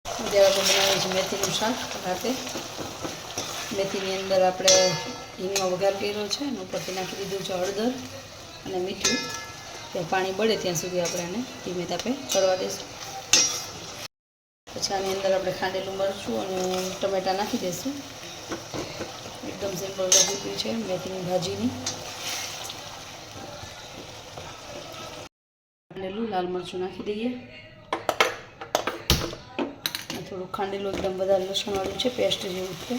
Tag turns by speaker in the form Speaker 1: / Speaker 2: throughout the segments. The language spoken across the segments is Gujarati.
Speaker 1: અત્યારે આપણે બનાવીએ છીએ મેથીનું શાક રાતે. મેથીની અંદર આપણે હિંગનો વઘાર કર્યો છે અને ઉપરથી નાખી દીધું છે હળદર અને મીઠું. ત્યાં પાણી બળે ત્યાં સુધી આપણે એને ધીમે તાપે ચડવા દઈશું. પછી આની અંદર આપણે ખાંડેલું મરચું અને ટમેટાં નાખી દઈશું. એકદમ સિમ્પલ રેસીપી છે મેથીની ભાજીની. ખાંડેલું લાલ મરચું નાખી દઈએ. થોડું ખાંડેલું એકદમ વધારે લસણવાળું છે, પેસ્ટ જેવું છે.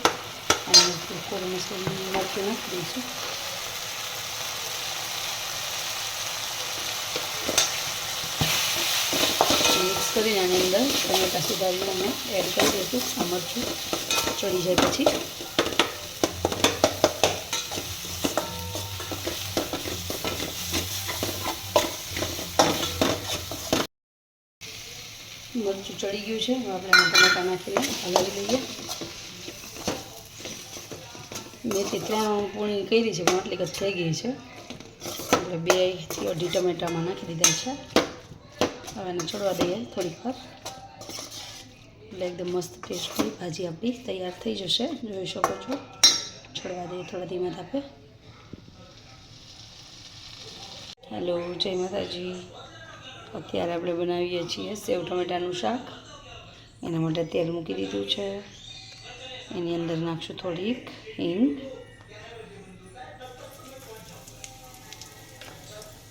Speaker 1: અને થોડું મસાલું મરચું નાખી દઈશું. મિક્સ કરીને આની અંદર ટમેટાં સુધારીને અમે એડ કરી દઈશું. આ મરચું ચડી જાય પછી મરચું ચડી ગયું છે. હવે આપણે ટમેટાં નાખીને હલાવી લઈએ. મેથી 3 પૂણી કરી છે પણ આટલી જ થઈ ગઈ છે. આપણે 2 થી 2.5 ટમેટામાં નાખી દીધા છે. હવે એને ચડવા દઈએ થોડીક વાર. એટલે એકદમ મસ્ત ટેસ્ટી ભાજી આપણી તૈયાર થઈ જશે. જોઈ શકો છો. ચડવા દઈએ થોડા ધીમા તાપે. હેલો, જય માતાજી. અત્યારે આપણે બનાવીએ છીએ સેવ ટમેટાનું શાક. એના માટે તેલ મૂકી દીધું છે. એની અંદર નાખશું થોડીક હિંગ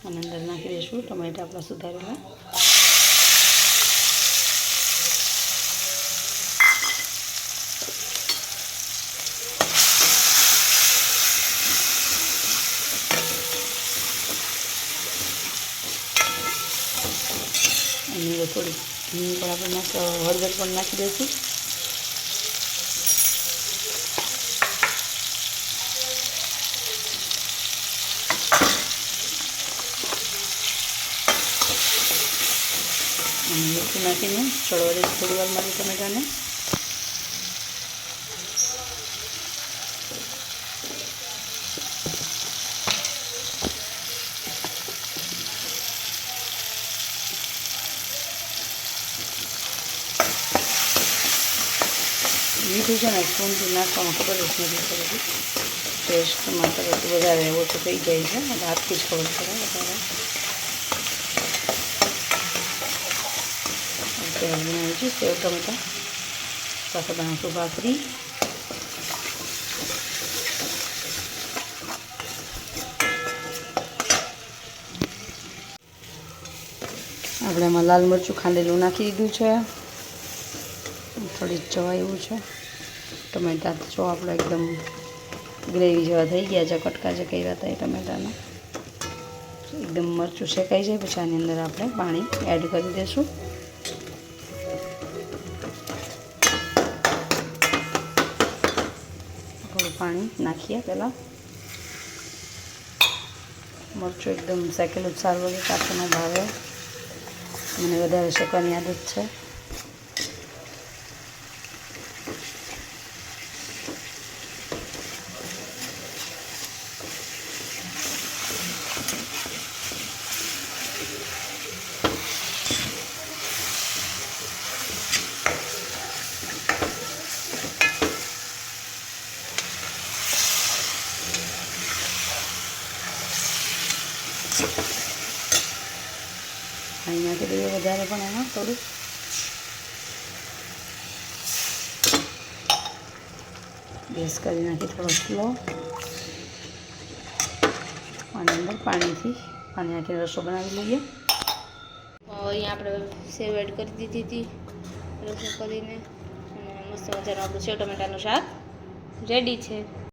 Speaker 1: અને અંદર નાખી દઈશું ટમેટા આપણા સુધારેલા. અને થોડી હિંગ પણ આપણે હળદર પણ નાખી દઈશું. અને મીઠું નાખીને ચડવા દઈશું થોડી વાર માટે ટમેટાને. મીઠું છે ને સ્પૂનથી નાખવામાં ખબર જ નથી પડતી. ટેસ્ટમાં તરત વધારે ઓછું થઈ જાય છે એટલે હાથથી જ ખબર પડે વધારે. અત્યારે બનાવીએ છીએ સેવ ટમેટા. સાથે બનાવશું ભાખરી. આપણે એમાં લાલ મરચું ખાંડેલું નાખી દીધું છે. થોડી ચવાય એવું છે. ટમેટા જો આપણે એકદમ ગ્રેવી જેવા થઈ ગયા છે. કટકા જે કર્યા હતા એ ટમેટાના એકદમ મરચું શેકાઈ જાય પછી આની અંદર આપણે પાણી એડ કરી દઈશું. થોડું પાણી નાખીએ પહેલાં. મરચું એકદમ શેકેલું જ સારું લાગે. કાચું ન ભાવે. મને વધારે શેકવાની આદત છે. પાણી નાખી દઈએ વધારે પણ એમાં થોડું. ગેસ કરી નાખી થોડો સ્લો. આની અંદર પાણી નાખીને રસો બનાવી લઈએ. અહીંયા આપણે સેવ એડ કરી દીધી હતી રસો કરીને. અને મસ્ત મજાનું આપણું સેવ ટમેટાનું શાક રેડી છે.